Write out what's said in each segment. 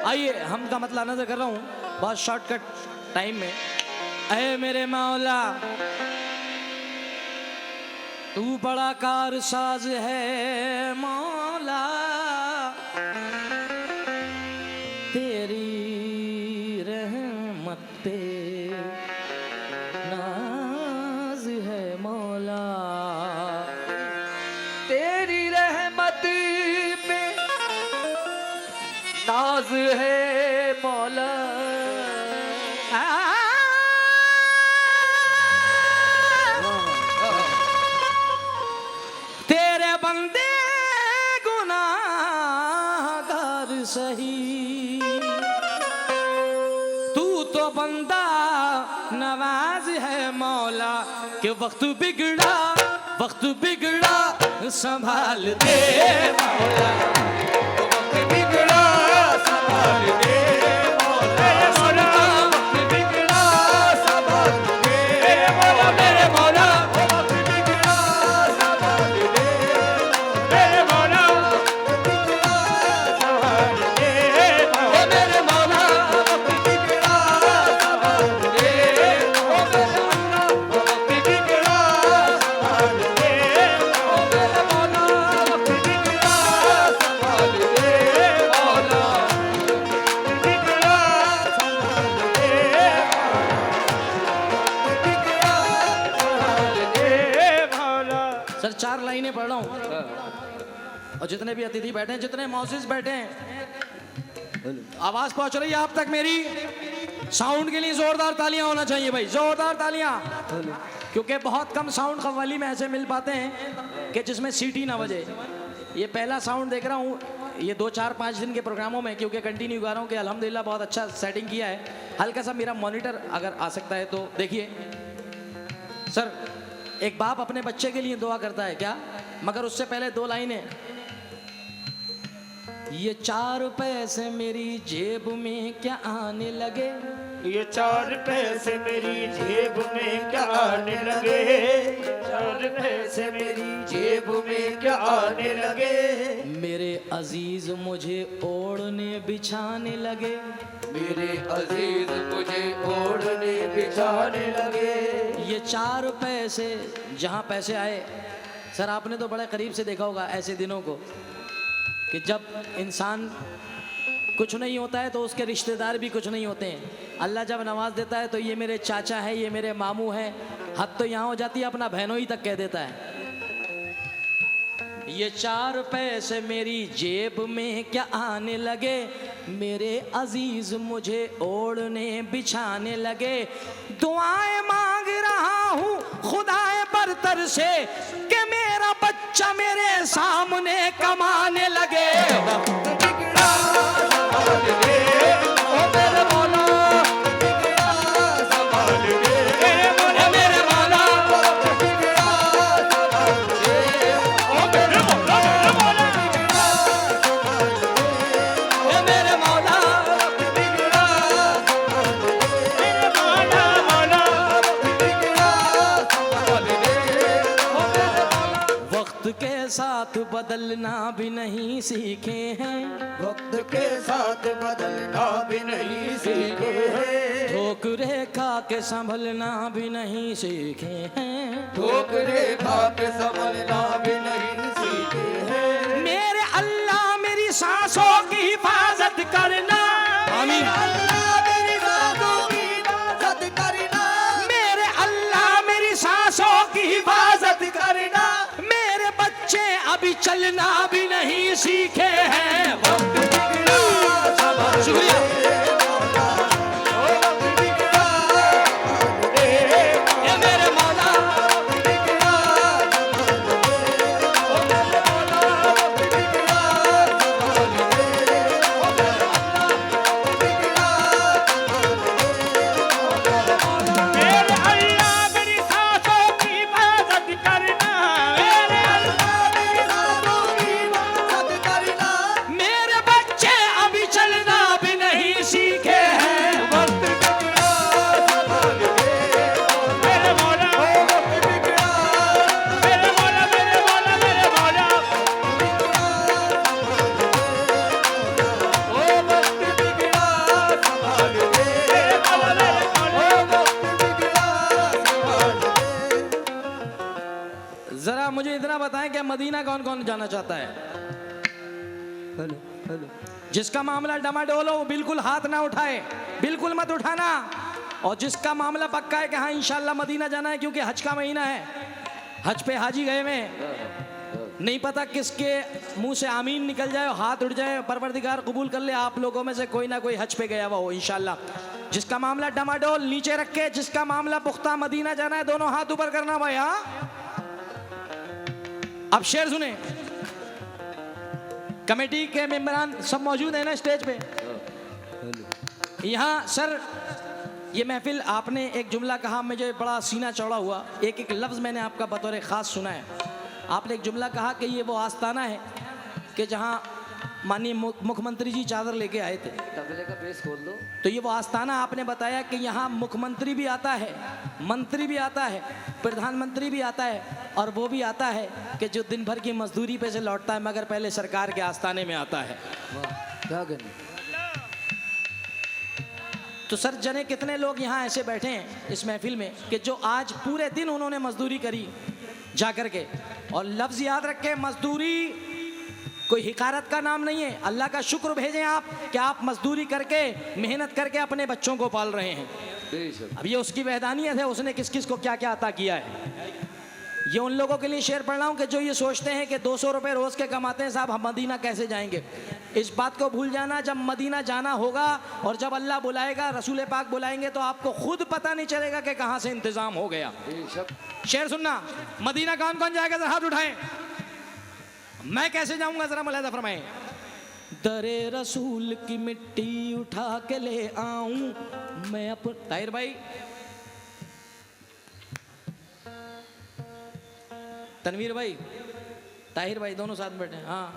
आइए हम का मतलब नजर कर रहा हूँ बहुत शॉर्टकट टाइम में। ऐ मेरे मौला तू बड़ा कारसाज है मौला, तेरी रहमत पे नाज है मौला, तेरी रहमत पे नाज है मौला। तेरे बंदे गुनाहगार सही, तू तो बंदा नवाज है मौला, कि वक्त बिगड़ा संभाल दे मौला, वक्त बिगड़ा संभाल दे मौला, वक्त बिगड़ा संभाल दे मौला, मेरे मौला वक्त बिगड़ा संभाल दे मेरे मौला, संभाल दे मेरे मौला, वक्त बिगड़ा संभाल दे वक्त बिगड़ा संभाल दे मेरे मौला, वक्त बिगड़ा संभाल दे मौला, बिगड़ा संभाल दे मौला। सर 4 लाइनें पढ़ रहा हूँ और जितने भी अतिथि बैठे हैं, जितने मौसिस बैठे हैं, आवाज पहुंच रही है आप तक मेरी? साउंड के लिए जोरदार तालियां होना चाहिए भाई, जोरदार तालियां, क्योंकि बहुत कम साउंड कव्वाली में ऐसे मिल पाते हैं कि जिसमें सीटी ना बजे। ये पहला साउंड देख रहा हूँ ये 2 4 5 दिन के प्रोग्रामों में, क्योंकि कंटिन्यू गा रहा हूँ कि अल्हम्दुलिल्लाह बहुत अच्छा सेटिंग किया है। हल्का सा मेरा मॉनिटर अगर आ सकता है तो देखिए। सर एक बाप अपने बच्चे के लिए दुआ करता है क्या, मगर उससे पहले 2 लाइनें। ये 4 पैसे मेरी जेब में क्या आने लगे, ये 4 पैसे मेरी जेब में क्या आने लगे, 4 पैसे मेरी जेब में क्या आने लगे, मेरे अजीज मुझे ओढ़ने बिछाने लगे, मेरे अजीज मुझे ओढ़ने बिछाने लगे। ये 4 पैसे जहाँ पैसे आए। सर आपने तो बड़े करीब से देखा होगा ऐसे दिनों को कि जब इंसान कुछ नहीं होता है तो उसके रिश्तेदार भी कुछ नहीं होते हैं। अल्लाह जब नवाज देता है तो ये मेरे चाचा है, ये मेरे मामू हैं, हद तो यहाँ हो जाती है अपना बहनों ही तक कह देता है। ये 4 पैसे मेरी जेब में क्या आने लगे, मेरे अजीज मुझे ओढ़ने बिछाने लगे, दुआएं मांग रहा हूँ खुदाए बरतर से कि मेरा बच्चा मेरे सामने कमाने लगे। बिगड़ा संभाल दे ओ मेरे मौला, बिगड़ा संभाल दे मेरे मौला, बिगड़ा संभाल दे ओ मेरे मौला, बिगड़ा संभाल दे मेरे मौला, बिगड़ा संभाल दे मेरे मौला, बिगड़ा संभाल दे ओ मेरे मौला। वक्त के साथ बदलना भी नहीं सीखे हैं, वक्त के साथ बदलना भी नहीं सीखे हैं, ठोकरे खा के संभलना भी नहीं सीखे हैं, ठोकरे खा के संभलना भी नहीं सीखे हैं। मेरे अल्लाह मेरी सांसों की हिफाजत करना, आमीन। अल्लाह मेरी सांसों की हिफाजत करना, मेरे अल्लाह मेरी सांसों की हिफाजत करना, मेरे बच्चे अभी चलना भी नहीं सीखे हैं। वक्त बिगड़ा संभाल शुक्रिया। दे मौला, ओ वक्त बिगड़ा संभाल दे ये मेरे मौला, वक्त बिगड़ा संभाल दे ओ मेरे मौला, वक्त बिगड़ा संभाल दे ओ मेरे मौला, वक्त बिगड़ा संभाल दे ओ मेरे मौला। मेरे अल्लाह मेरी सांसों की हिफाजत करना, मेरे अल्लाह मेरी सांसों की हिफाजत करना, मेरे बच्चे अभी चलना भी नहीं मुझे इतना बताएं कि मदीना कौन कौन जाना चाहता है? हेलो हेलो जिसका मामला डमाडोल हो वो बिल्कुल हाथ ना उठाए, बिल्कुल मत उठाना। और जिसका मामला पक्का है कि हाँ इंशाल्लाह मदीना जाना है, क्योंकि हज का महीना है, हज पे हाजी गए में नहीं पता किसके मुंह से आमीन निकल जाए और हाथ उठ जाए। परवरदिगार कबूल कर ले आप लोगों में से कोई ना कोई हज पे गया हुआ हो इंशाल्लाह। जिसका मामला डमाडोल नीचे रख के, जिसका मामला पुख्ता मदीना जाना है, दोनों हाथ ऊपर करना भाई। हाँ अब शेर सुने, कमेटी के मेंबरान सब मौजूद है ना स्टेज पे। यहाँ सर ये महफिल, आपने एक जुमला कहा, मुझे बड़ा सीना चौड़ा हुआ। एक एक लफ्ज़ मैंने आपका बतौर ख़ास सुना है। आपने एक जुमला कहा कि ये वो आस्ताना है कि जहाँ माननीय मुख्यमंत्री जी चादर लेके आए थे। तबले का बेस खोल दो। तो ये वो आस्ताना आपने बताया कि यहाँ मुख्यमंत्री भी आता है, मंत्री भी आता है, प्रधानमंत्री भी आता है, और वो भी आता है कि जो दिन भर की मजदूरी पे से लौटता है मगर पहले सरकार के आस्ताने में आता है। वाह क्या कहने। तो सर जने कितने लोग यहाँ ऐसे बैठे हैं इस महफिल में कि जो आज पूरे दिन उन्होंने मजदूरी करी जा कर के। और लफ्ज़ याद रखें, मजदूरी कोई हिकारत का नाम नहीं है। अल्लाह का शुक्र भेजें आप कि आप मजदूरी करके, मेहनत करके अपने बच्चों को पाल रहे हैं। अब ये उसकी वहदानियत है, उसने किस किस को क्या क्या अता किया है। ये उन लोगों के लिए शेर पढ़ रहा हूँ कि जो ये सोचते हैं कि 200 रुपये रोज़ के कमाते हैं, साहब हम मदीना कैसे जाएंगे। इस बात को भूल जाना, जब मदीना जाना होगा और जब अल्लाह बुलाएगा, रसूल पाक बुलाएंगे, तो आपको खुद पता नहीं चलेगा कि कहाँ से इंतज़ाम हो गया। शेर सुनना, मदीना कौन कौन जाएगा जरा हाथ उठाएं। मैं कैसे जाऊंगा जरा मुलाहिजा फरमाएं। दरे रसूल की मिट्टी उठा के ले आऊं मैं अपन। ताहिर भाई, तनवीर भाई, ताहिर भाई दोनों साथ बैठे हैं। हाँ,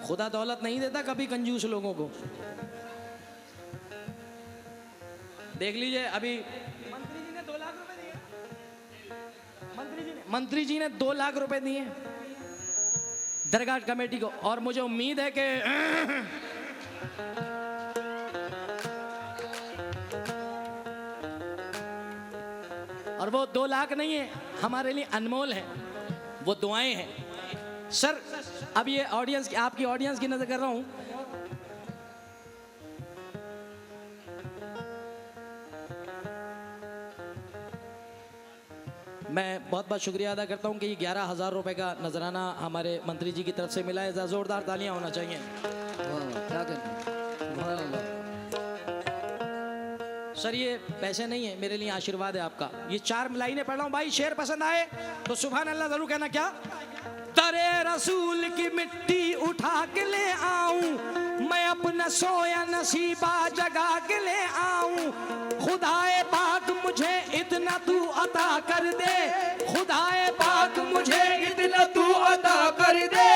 खुदा दौलत नहीं देता कभी कंजूस लोगों को। देख लीजिए अभी मंत्री जी ने 2 लाख रुपए दिए। मंत्री जी ने 2 लाख रुपए दिए दरगाह कमेटी को। और मुझे उम्मीद है कि और वो 2 लाख नहीं है, हमारे लिए अनमोल है, वो दुआएं हैं। सर अब ये ऑडियंस की, आपकी ऑडियंस की नजर कर रहा हूं। मैं बहुत बहुत शुक्रिया अदा करता हूं कि ये 11,000 रुपए का नजराना हमारे मंत्री जी की तरफ से मिला है। जोरदार तालियां होना चाहिए। क्या कहने। सर ये पैसे नहीं है, मेरे लिए आशीर्वाद है आपका। ये 4 लाइनें पढ़ रहा हूँ भाई, शेर पसंद आए तो सुभान अल्लाह जरूर कहना। क्या तरे रसूल की मिट्टी उठा के ले आऊं मैं, अपना सोया नसीबा जगा के ले आऊं। खुदाए पाक मुझे इतना तू अता कर दे, खुदाए पाक मुझे इतना तू अता कर दे।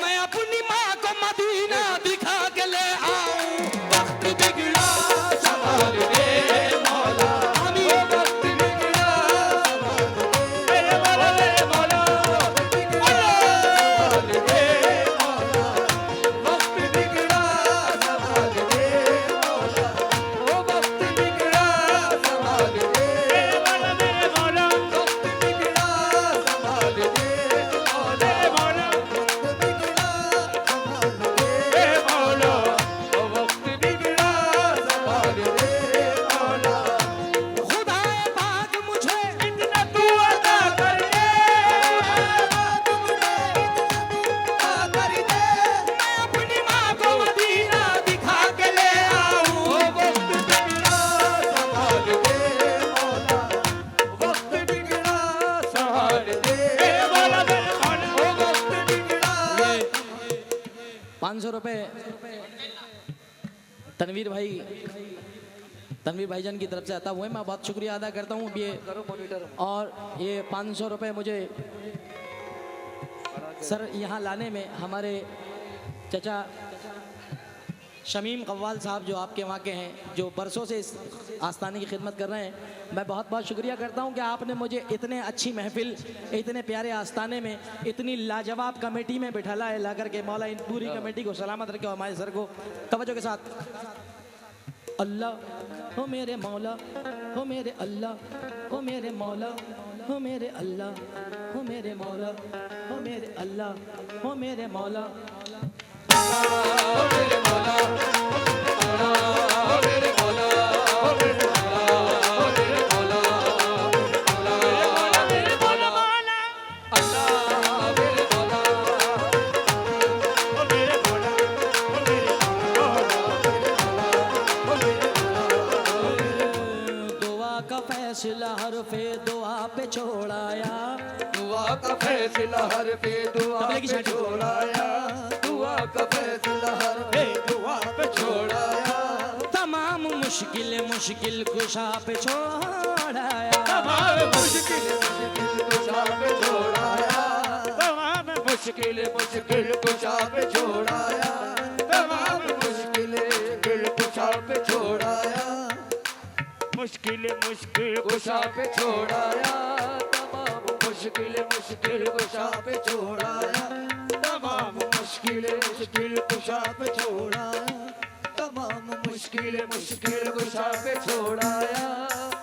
मैं अपनी माँ को मदीना दिखा के ले आऊं। वक्त बिगड़ा संभाल दे मौला, वक्त बिगड़ा मेरे मौला, मेरे मौला, संभाल दे मौला, वक्त बिगड़ा संभाल दे मौला, ओ वक्त बिगड़ा संभाल दे मौला, मेरे मौला, वक्त बिगड़ा संभाल दे मौला, मौला, वक्त बिगड़ा संभाल दे मौला, ओ वक्त बिगड़ा संभाल दे मौला। खुदाए पाक मुझे इतना तू अता कर दे, कर दे। मैं अपनी माँ को मदीना दिखा के ले आऊं। ओ वक्त बिगड़ा संभाल दे मौला, वक्त बिगड़ा संभाल दे मौला, मेरे मौला, ओ वक्त बिगड़ा। 500 रुपए तनवीर भाईजान की तरफ से आता हुआ है, मैं बहुत शुक्रिया अदा करता हूँ। ये करो मॉनिटर। और ये 500 रुपए मुझे सर यहाँ लाने में हमारे चचा शमीम कव्वाल साहब जो आपके वहाँ के हैं, जो बरसों से इस आस्थाने की खिदमत कर रहे हैं, मैं बहुत बहुत शुक्रिया करता हूँ कि आपने मुझे इतने अच्छी महफिल, इतने प्यारे आस्थाने में, इतनी लाजवाब कमेटी में बिठाला है ला करके। मौला इन पूरी कमेटी को सलामत रखे, हमारे सर को तवज्जो के साथ। अल्लाह हो मेरे मौला, हो मेरे अल्लाह, हो मेरे मौला, हो मेरे अल्लाह हो मेरे मौला हो मेरे अल्लाह हो मेरे मौला दुआ का फैसला हरफे दुआ पे छोड़ाया दुआ का फैसला हर पे दुआ तबले की पे छाटी। छोड़ाया दुआ का फैसला हर पे दुआ पे छोड़ाया तमाम मुश्किल मुश्किल कुशा पे छोड़ाया तमाम मुश्किल मुश्किल कुशा पे छोड़ाया तमाम मुश्किल मुश्किल कुशा पे छोड़ाया तमाम मुश्किल मुश्किल कुशा पे छोड़ाया मुश्किल मुश्किल कुशा पे छोड़ाया तमाम मुश्किल मुश्किल कुशा पे छोड़ाया तमाम मुश्किल मुश्किल कुशा पे छोड़ाया तमाम मुश्किल मुश्किल कुशा पे छोड़ाया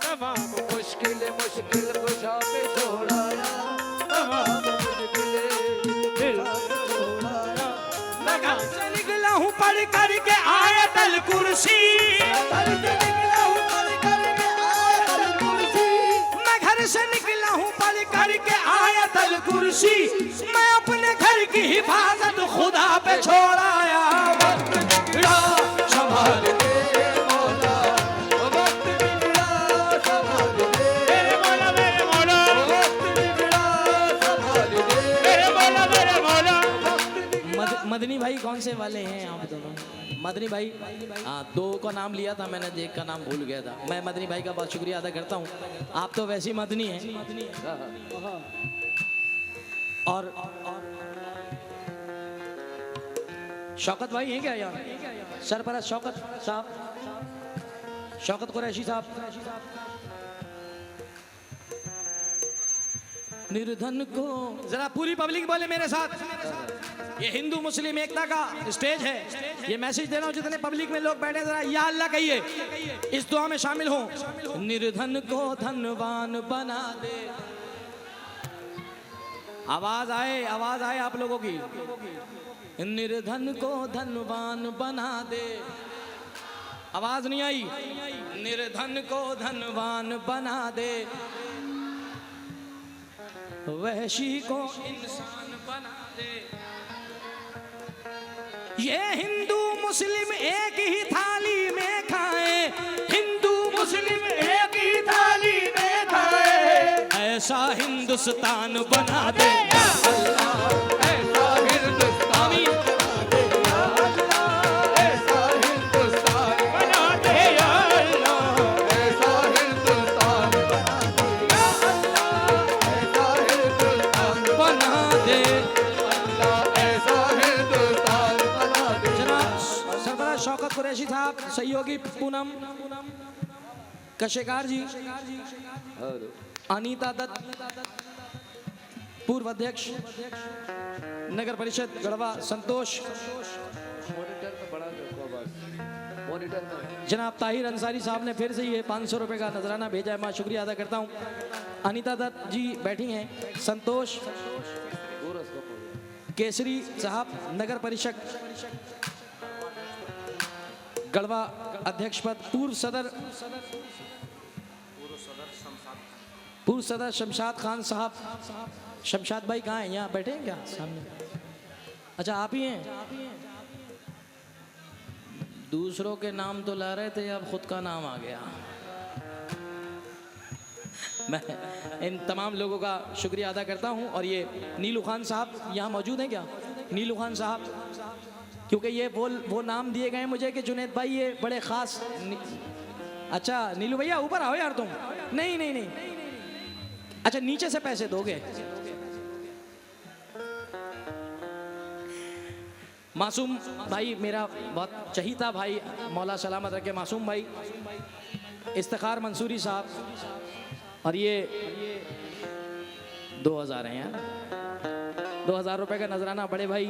तमाम मुश्किल मुश्किल कुशा पे छोड़ाया तमाम मुश्किल मुश्किल छोड़ाया लगा से निकला हूँ पढ़ करके आयतल कुर्सी करके निकला हूँ पढ़ करके आयतल कुर्सी मैं घर से निकला हूँ पढ़ करके आयतल कुर्सी मैं अपने घर की हिफाजत खुदा पे छोड़ाया वक्त बिगड़ा संभाल दे मौला वक्त बिगड़ा संभाल दे मेरे मौला वक्त बिगड़ा संभाल दे मेरे मौला मदनी भाई कौन से वाले हैं आप दोनों मदनी भाई हाँ दो का नाम लिया था मैंने एक का नाम भूल गया था मैं मदनी भाई का बहुत शुक्रिया अदा करता हूँ आप तो वैसे ही मदनी हैं और शौकत भाई हैं क्या यार सरपरस्त शौकत साहब शौकत कुरैशी साहब निर्धन को जरा पूरी पब्लिक बोले मेरे साथ ये हिंदू मुस्लिम एकता का स्टेज है ये मैसेज दे रहा हूँ जितने पब्लिक में लोग बैठे जरा या अल्लाह कहिए इस दुआ में शामिल हो निर्धन को धनवान बना दे आवाज आए आप लोगों की निर्धन को धनवान बना दे आवाज नहीं आई निर्धन को धनवान बना दे वहशी को इंसान बना दे ये हिंदू मुस्लिम एक ही थाली में खाए हिंदू मुस्लिम एक ही थाली में खाए ऐसा हिंदुस्तान बना दे ऐसा हिंदुस्तान आमीन ऐसा हिंदुस्तान बना दे या अल्लाह ऐसा हिंदुस्तान ऐसा हिंदुस्तान बना दे ऐसा हिंदुस्तान बना दे जनाब सरबराह शौकत कुरैशी साहब सहयोगी पूनम कशेकार जी अनीता दत्त पूर्व अध्यक्ष नगर परिषद गढ़वा संतोष मॉनिटर में बड़ा देखो आवाज मॉनिटर में जनाब ताहिर अंसारी साहब ने फिर से ये 500 रुपए का नजराना भेजा है मैं शुक्रिया अदा करता हूँ अनीता दत्त जी बैठी हैं संतोष केसरी साहब नगर परिषद गढ़वा अध्यक्ष पद पूर्व सदर शमशाद खान साहब शमशाद भाई कहाँ हैं यहाँ बैठे हैं क्या सामने अच्छा आप ही हैं दूसरों के नाम तो ला रहे थे अब खुद का नाम आ गया मैं इन तमाम लोगों का शुक्रिया अदा करता हूं और ये नीलू खान साहब यहाँ मौजूद हैं क्या नीलू खान साहब क्योंकि ये वो नाम दिए गए मुझे कि जुनैद भाई ये बड़े खास अच्छा नीलू भैया ऊपर आओ यार तुम नहीं अच्छा नीचे से पैसे दोगे मासूम भाई मेरा बहुत चहीता भाई मौला सलामत रखे मासूम भाई इफ्तिखार मंसूरी साहब और ये 2000 हैं यार 2000 रुपए का नजराना बड़े भाई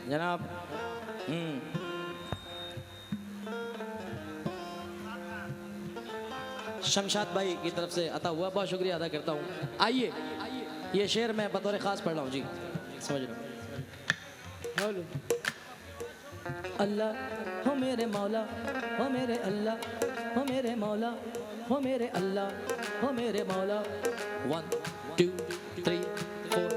जनाब शमशाद भाई की तरफ से अता हुआ, बहुत शुक्रिया अदा करता हूँ। आइए ये शेर मैं बतौर ख़ास पढ़ रहा हूँ जी, समझ लो। अल्लाह हो मेरे मौला, हो मेरे अल्लाह, हो मेरे मौला, हो मेरे अल्लाह, हो मेरे मौला। 1 2 3 4।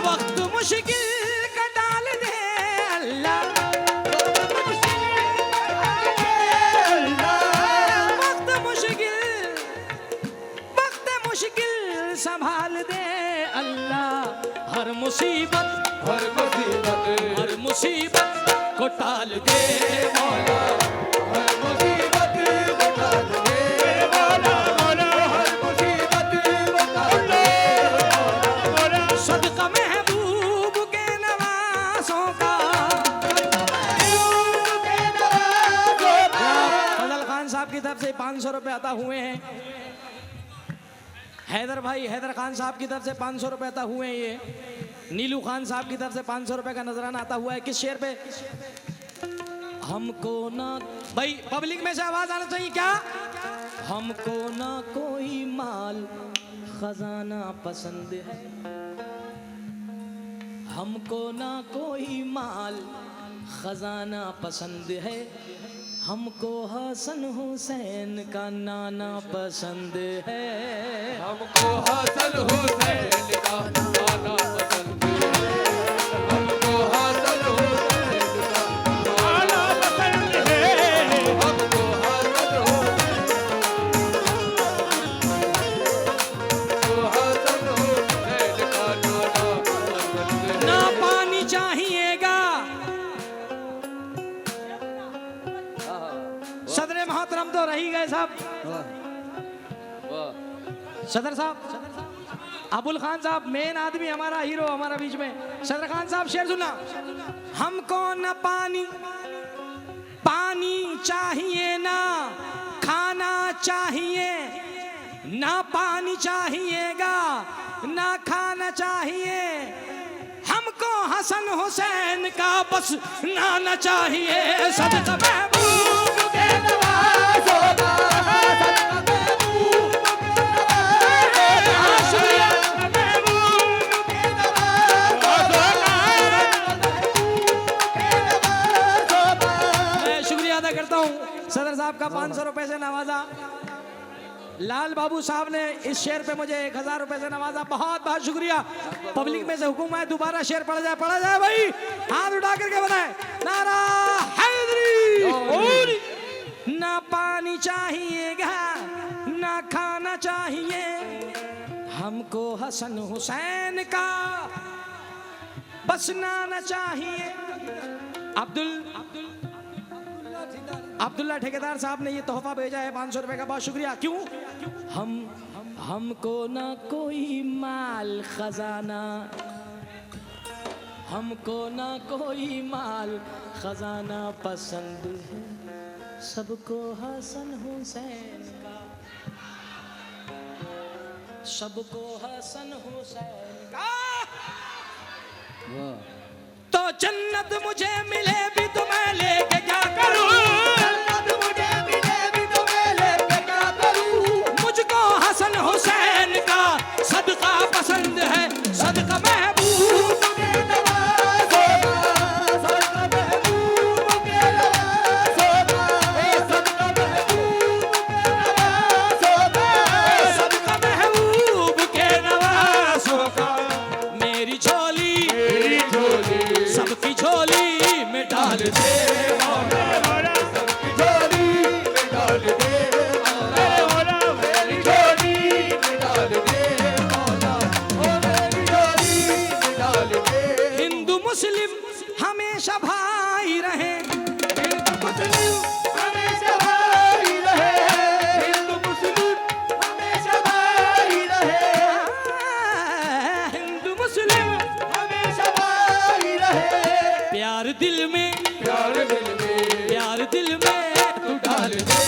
वक्त मुश्किल का डाल दे अल्लाह, वक्त मुश्किल संभाल दे अल्लाह। हर मुसीबत को टाल दे मौला। सदका महबूब के नवासों का। फजल खान साहब की तरफ से 500 रुपए अता हुए हैं। हैदर भाई, हैदर खान साहब की तरफ से 500 रुपए अता हुए हैं। ये नीलू खान साहब की तरफ से 500 रुपए का नजराना आता हुआ है। किस शेर पे? हमको ना, भाई पब्लिक में से आवाज आना चाहिए क्या? हमको ना कोई माल खजाना पसंद है, हमको ना कोई माल खजाना पसंद है। हमको हसन हुसैन का नाना पसंद है। हमको हसन हुसैन का नाना पसंद है। हमको हसन हुसैन का नाना पसंद है। हमको हसन हुसैन का नाना पसंद है। ना पानी चाहिएगा। सदर मोहतरम तो रही गए साहब, सदर साहब, अबुल खान साहब, मेन आदमी हमारा, हीरो हमारा बीच में। सदर खान साहब शेर सुना। हमको न पानी चाहिए, ना खाना चाहिए, ना पानी चाहिएगा, ना खाना चाहिए। हमको हसन हुसैन का बस नाना चाहिए। सदका महबूब के नवाज़ों का। शुक्रिया अदा करता हूँ सदर साहब का 500 रुपए से नवाजा। लाल बाबू साहब ने इस शेर पे मुझे 1000 रुपए से नवाजा। बहुत बहुत शुक्रिया। पब्लिक में से हुक्म है दोबारा शेर पढ़ा जाए भाई, हाथ उठा करके बताए नारा हैदरी। ना पानी चाहिएगा, ना खाना चाहिए, हमको हसन हुसैन का बस नाना चाहिए। अब्दुल्ला ठेकेदार साहब ने ये तोहफा भेजा है 500 रुपए का, बहुत शुक्रिया। क्यों? हमको ना कोई माल खजाना, हमको ना कोई माल खजाना पसंद है, सबको हसन हुसैन का, सबको हसन हुसैन का। तो जन्नत मुझे मिले भी तो मैं लेके क्या करूं? जन्नत मुझे मिले भी तो मैं लेके क्या करूं? मुझको हसन हुसैन का सदका पसंद है, सदका महबूब के नवाज़ों का, सदका महबूब के नवाज़ों का, सदका महबूब के नवाज़ों का। मेरी झोली सबकी झोली में डाल दे। प्यार दिल में प्यार दिल में प्यार दिल में तू डाल दे